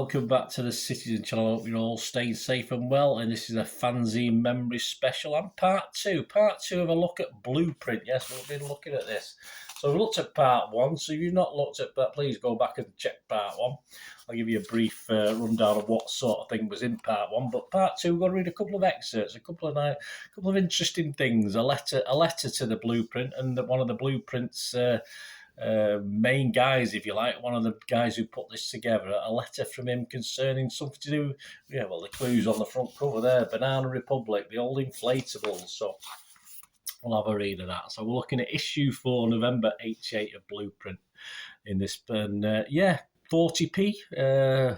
welcome back to the Citytilidie channel. I hope you're all staying safe and well. And this is a Fanzine memory special and part two of a look at Blueprint. Yes, we've been looking at this. So we looked at part one. So if you've not looked at that, please go back and check part one. I'll give you a brief rundown of what sort of thing was in part one. But part two, we're going to read a couple of excerpts, a couple of interesting things, a letter to the Blueprint, and one of the Blueprint's main guys, if you like, one of the guys who put this together, a letter from him concerning something to do, the clues on the front cover there, Banana Republic, the old inflatables. So we'll have a read of that. So we're looking at issue 4, November 88 of Blueprint in this, and 40p. We're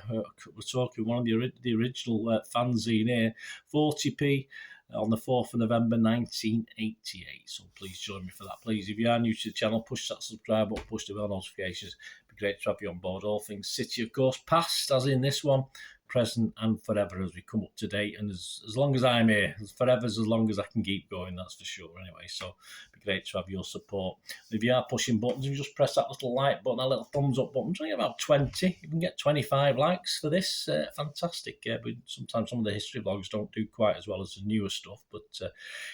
talking one of the original fanzine here, 40p. On the 4th of November 1988. So please join me for that. Please, if you are new to the channel, push that subscribe button, push the bell notifications. It'd be great to have you on board. All things City, of course, past, as in this one, present and forever as we come up to date. And as long as I'm here, forever's as long as I can keep going, that's for sure anyway. So it'd be great to have your support. If you are pushing buttons, you just press that little like button, that little thumbs up button. Try about 20. You can get 25 likes for this. Fantastic. But sometimes some of the history vlogs don't do quite as well as the newer stuff, but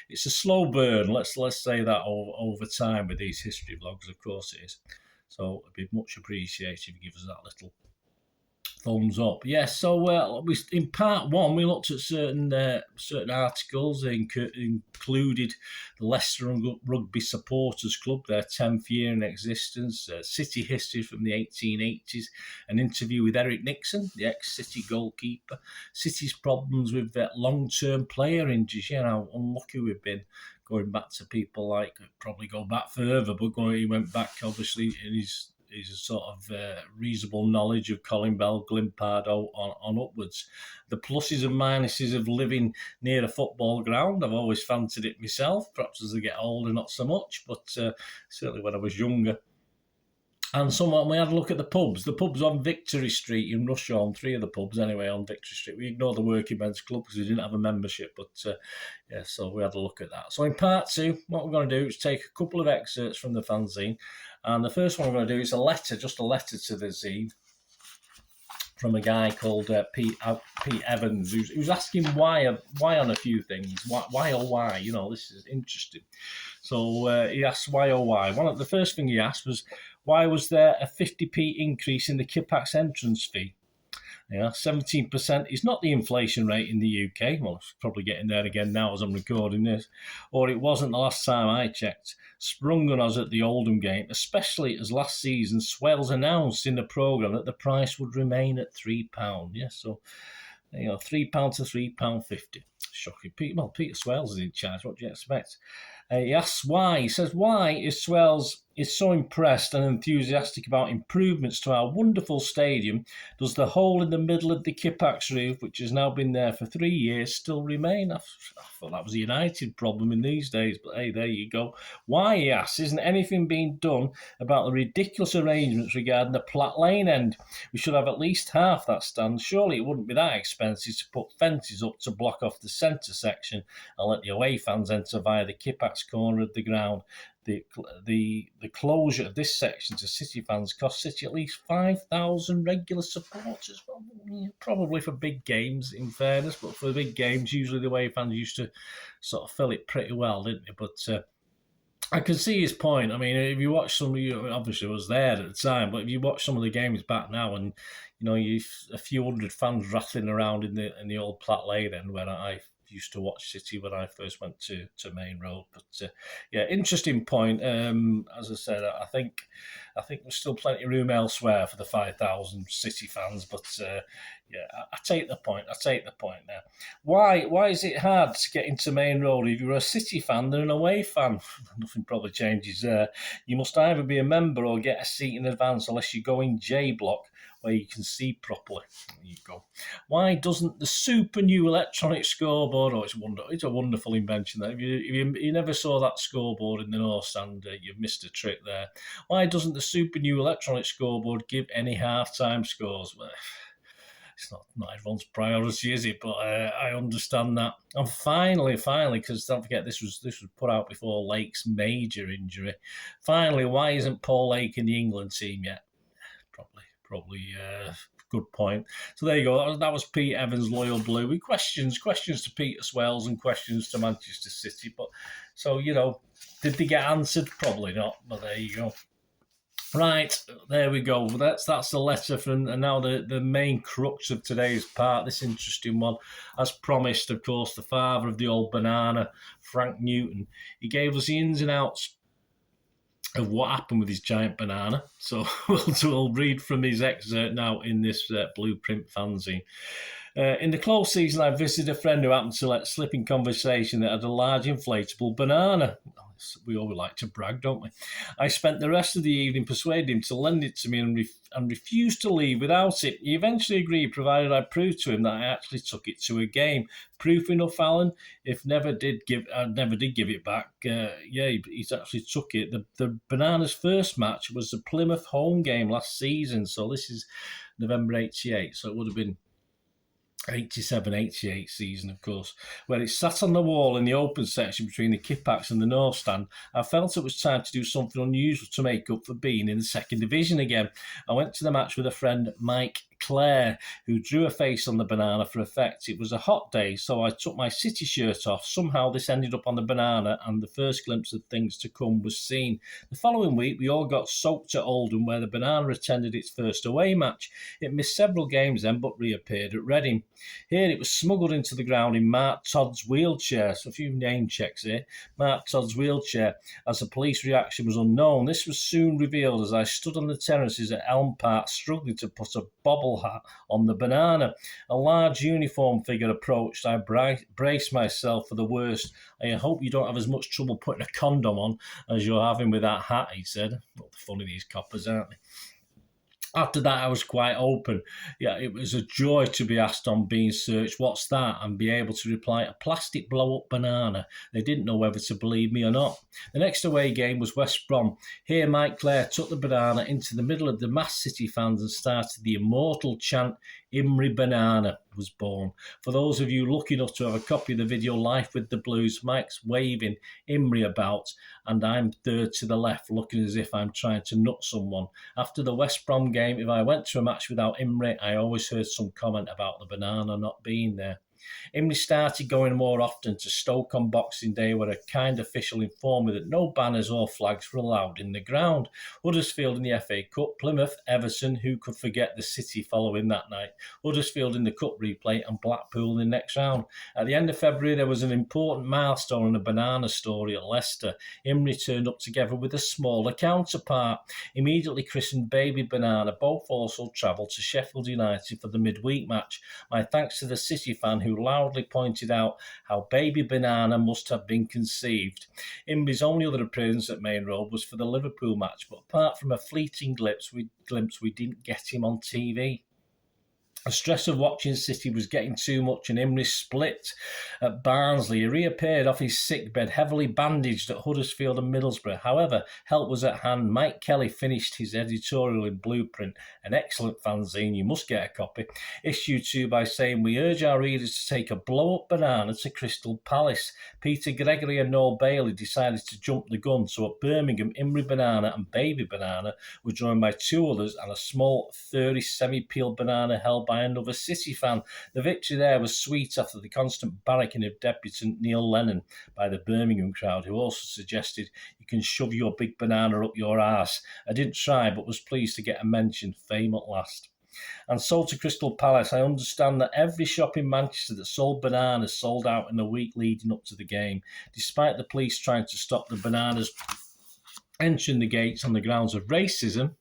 it's a slow burn. Let's say that over time with these history vlogs, of course it is. So it'd be much appreciated if you give us that little thumbs up. Yes, so in part one we looked at certain articles. They included the Leicester Rugby Supporters Club, their 10th year in existence, City history from the 1880s, an interview with Eric Nixon, the ex-City goalkeeper, City's problems with long-term player injuries. How unlucky we've been, going back to people like, probably go back further, but he went back obviously in his sort of reasonable knowledge of Colin Bell, Glimpardo on upwards. The pluses and minuses of living near a football ground. I've always fancied it myself, perhaps as I get older not so much, but certainly when I was younger. And we had a look at the pubs. The pubs on Victory Street in Rusholme, 3 of the pubs anyway on Victory Street. We ignored the Working Men's Club because we didn't have a membership, but so we had a look at that. So in part 2, what we're going to do is take a couple of excerpts from the fanzine, and the first one we're going to do is just a letter to the zine from a guy called Pete Evans, who's asking why on a few things. Why oh why? This is interesting. So he asked why oh why. The first thing he asked was, why was there a 50p increase in the Kippax entrance fee? 17% is not the inflation rate in the UK. Well, it's probably getting there again now as I'm recording this. Or it wasn't the last time I checked. Sprung on us at the Oldham game, especially as last season Swales announced in the programme that the price would remain at £3. Yes, so £3 to £3.50. Shocking. Peter Swales is in charge. What do you expect? He asks why. He says, why is Swales so impressed and enthusiastic about improvements to our wonderful stadium? Does the hole in the middle of the Kippax roof, which has now been there for 3 years, still remain? I thought that was a United problem in these days, but hey, there you go. Why, he asks, isn't anything being done about the ridiculous arrangements regarding the Platt Lane end? We should have at least half that stand. Surely it wouldn't be that expensive to put fences up to block off the centre section and let the away fans enter via the Kippax corner of the ground. The closure of this section to City fans cost City at least 5,000 regular supporters. Well, probably for big games, in fairness, but for the big games, usually the away fans used to sort of fill it pretty well, didn't they? But I can see his point. I mean, if you watch some of you, obviously I was there at the time, but if you watch some of the games back now, and you a few hundred fans rattling around in the old Platt Lane end where I used to watch City when I first went to Main Road. But interesting point. As I said, I think there's still plenty of room elsewhere for the 5,000 City fans. But I take the point. Now, why is it hard to get into Main Road if you're a City fan than an away fan? Nothing probably changes there. You must either be a member or get a seat in advance, unless you go in J Block, where you can see properly. There you go. Why doesn't the super new electronic scoreboard? Oh, it's a wonderful invention. That if you never saw that scoreboard in the North Stand, you've missed a trick there. Why doesn't the super new electronic scoreboard give any half-time scores? Well, it's not everyone's priority, is it? But I understand that. And finally, because don't forget this was put out before Lake's major injury. Finally, why isn't Paul Lake in the England team yet? Probably good point. So there you go. That was Pete Evans, Loyal Blue, with questions to Peter Swells and questions to Manchester City. But so, did they get answered? Probably not, but there you go. Right, there we go. That's the letter from, and now the main crux of today's part, this interesting one. As promised, of course, the father of the old banana, Frank Newton, he gave us the ins and outs of what happened with his giant banana. So we'll read from his excerpt now in this Blueprint fanzine. In the close season, I visited a friend who happened to let slip in conversation that had a large inflatable banana. We always like to brag, don't we? I spent the rest of the evening persuading him to lend it to me and refused to leave without it. He eventually agreed, provided I proved to him that I actually took it to a game. Proof enough, Alan. If I never did give it back. He's actually took it. The Bananas' first match was the Plymouth home game last season. So this is November '88. So it would have been 87-88 season, of course, where it sat on the wall in the open section between the Kippax and the North Stand. I felt it was time to do something unusual to make up for being in the second division again. I went to the match with a friend, Mike Clare, who drew a face on the banana for effect. It was a hot day, so I took my City shirt off. Somehow this ended up on the banana, and the first glimpse of things to come was seen. The following week, we all got soaked at Oldham, where the banana attended its first away match. It missed several games then, but reappeared at Reading. Here, it was smuggled into the ground in Marc Todd's wheelchair. So a few name checks here. Marc Todd's wheelchair, as the police reaction was unknown. This was soon revealed as I stood on the terraces at Elm Park, struggling to put a bobble hat on the banana. A large uniform figure approached. I braced myself for the worst. I hope you don't have as much trouble putting a condom on as you're having with that hat, he said. Not funny, these coppers, aren't they? After that, I was quite open. Yeah, it was a joy to be asked on being searched, "What's that?" and be able to reply, "A plastic blow-up banana." They didn't know whether to believe me or not. The next away game was West Brom. Here, Mike Clare took the banana into the middle of the mass City fans and started the immortal chant, "Imri Banana" was born. For those of you lucky enough to have a copy of the video Life with the Blues, Mike's waving Imri about, and I'm third to the left, looking as if I'm trying to nut someone. After the West Brom game, if I went to a match without Imri, I always heard some comment about the banana not being there. Imri started going more often to Stoke on Boxing Day, where a kind official informed me that no banners or flags were allowed in the ground. Huddersfield in the FA Cup, Plymouth, Everton, who could forget the City following that night, Huddersfield in the Cup replay, and Blackpool in the next round. At the end of February, there was an important milestone in a banana story at Leicester. Imri turned up together with a smaller counterpart, immediately christened Baby Banana. Both also travelled to Sheffield United for the midweek match. My thanks to the City fan who loudly pointed out how Baby Banana must have been conceived. Imri's only other appearance at Main Road was for the Liverpool match, but apart from a fleeting glimpse, we didn't get him on TV. The stress of watching City was getting too much, and Imri split at Barnsley. He reappeared off his sickbed, heavily bandaged at Huddersfield and Middlesbrough. However, help was at hand. Mike Kelly finished his editorial in Blueprint, an excellent fanzine. You must get a copy. Issue 2 by saying, "We urge our readers to take a blow-up banana to Crystal Palace." Peter Gregory and Noel Bailey decided to jump the gun, so at Birmingham, Imri Banana and Baby Banana were joined by two others and a small 30 semi-peeled banana held by another City fan. The victory there was sweet after the constant barracking of debutant Neil Lennon by the Birmingham crowd, who also suggested you can shove your big banana up your arse. I didn't try, but was pleased to get a mention, fame at last. And so to Crystal Palace. I understand that every shop in Manchester that sold bananas sold out in the week leading up to the game, despite the police trying to stop the bananas entering the gates on the grounds of racism.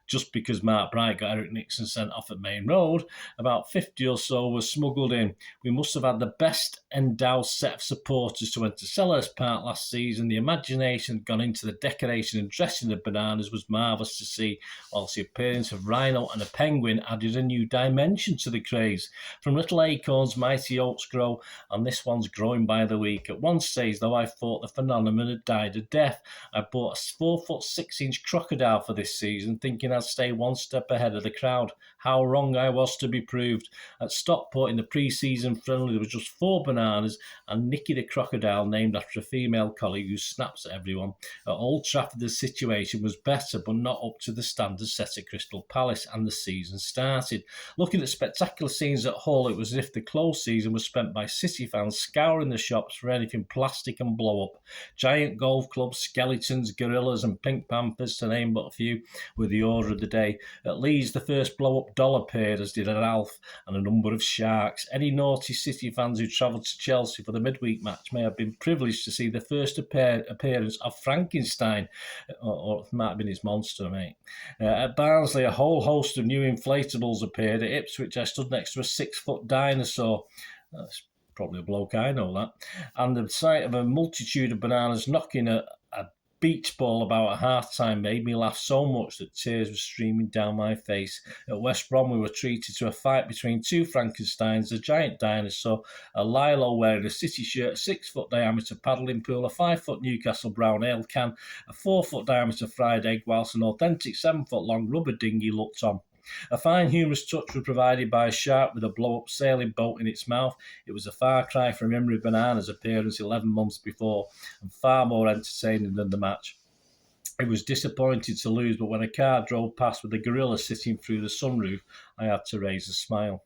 Just because Mark Bright got Eric Nixon sent off at Main Road, about 50 or so were smuggled in. We must have had the best endowed set of supporters to enter Selhurst Park last season. The imagination had gone into the decoration and dressing of bananas was marvellous to see, whilst the appearance of Rhino and a penguin added a new dimension to the craze. From little acorns, mighty oaks grow, and this one's growing by the week. At one stage, though, I thought the phenomenon had died a death. I bought a 4 foot 6 inch crocodile for this season, thinking I'd stay one step ahead of the crowd. How wrong I was to be proved. At Stockport in the pre-season friendly, there was just 4 bananas and Nicky the crocodile, named after a female colleague who snaps at everyone. At Old Trafford, the situation was better, but not up to the standards set at Crystal Palace, and the season started. Looking at spectacular scenes at Hull, it was as if the close season was spent by City fans scouring the shops for anything plastic and blow up. Giant golf clubs, skeletons, gorillas and pink panthers, to name but a few, were the order of the day. At Leeds, the first blow-up doll appeared, as did an Alf and a number of sharks. Any naughty City fans who travelled to Chelsea for the midweek match may have been privileged to see the first appearance of Frankenstein, or it might have been his monster, mate. At Barnsley, a whole host of new inflatables appeared. At Ipswich, I stood next to a 6-foot dinosaur. That's probably a bloke, I know that. And the sight of a multitude of bananas knocking a beach ball about at half-time made me laugh so much that tears were streaming down my face. At West Brom, we were treated to a fight between 2 Frankensteins, a giant dinosaur, a Lilo wearing a City shirt, a 6-foot diameter paddling pool, a 5-foot Newcastle brown ale can, a 4-foot diameter fried egg, whilst an authentic 7-foot long rubber dinghy looked on. A fine humorous touch was provided by a shark with a blow-up sailing boat in its mouth. It was a far cry from Imre Banana's appearance 11 months before, and far more entertaining than the match. It was disappointed to lose, but when a car drove past with a gorilla sitting through the sunroof, I had to raise a smile.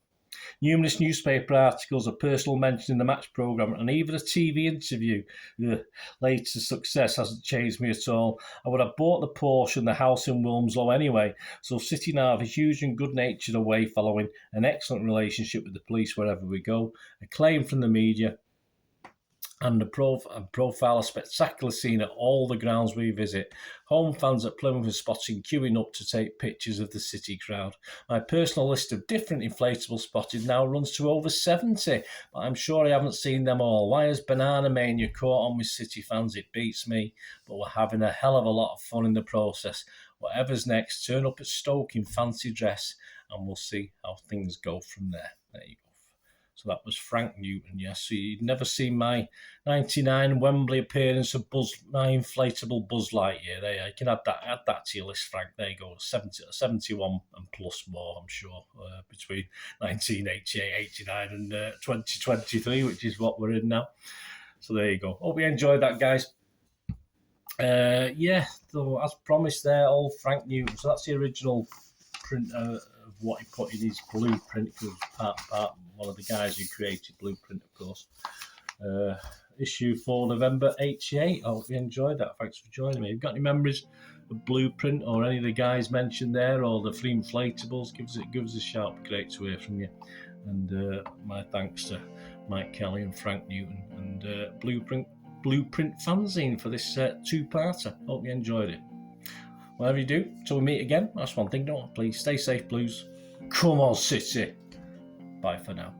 Numerous newspaper articles, a personal mention in the match programme, and even a TV interview. Later success hasn't changed me at all. I would have bought the Porsche and the house in Wilmslow anyway, so City now have a huge and good-natured away following, an excellent relationship with the police wherever we go, acclaim from the media, and profile a spectacular scene at all the grounds we visit. Home fans at Plymouth are spotting queuing up to take pictures of the City crowd. My personal list of different inflatables spotted now runs to over 70, but I'm sure I haven't seen them all. Why has Banana Mania caught on with City fans? It beats me, but we're having a hell of a lot of fun in the process. Whatever's next, turn up at Stoke in fancy dress, and we'll see how things go from there. There you go. So that was Frank Newton, yes. So you'd never seen my 99 Wembley appearance of my inflatable Buzz Lightyear. There you can add that to your list, Frank. There you go, 71 and plus more, I'm sure, between 1988, 89 and 2023, which is what we're in now. So there you go. Hope you enjoyed that, guys. So as promised there, old Frank Newton. So that's the original print of what he put in his blueprint. He was part one of the guys who created Blueprint, of course. Issue for November 88. I hope you enjoyed that. Thanks for joining me. If you've got any memories of Blueprint or any of the guys mentioned there, or the free inflatables, give us a shout. Great to hear from you. And my thanks to Mike Kelly and Frank Newton and Blueprint Fanzine for this 2-parter. Hope you enjoyed it. Whatever you do, till we meet again, that's one thing, don't I? Please stay safe, Blues. Come on, City. Bye for now.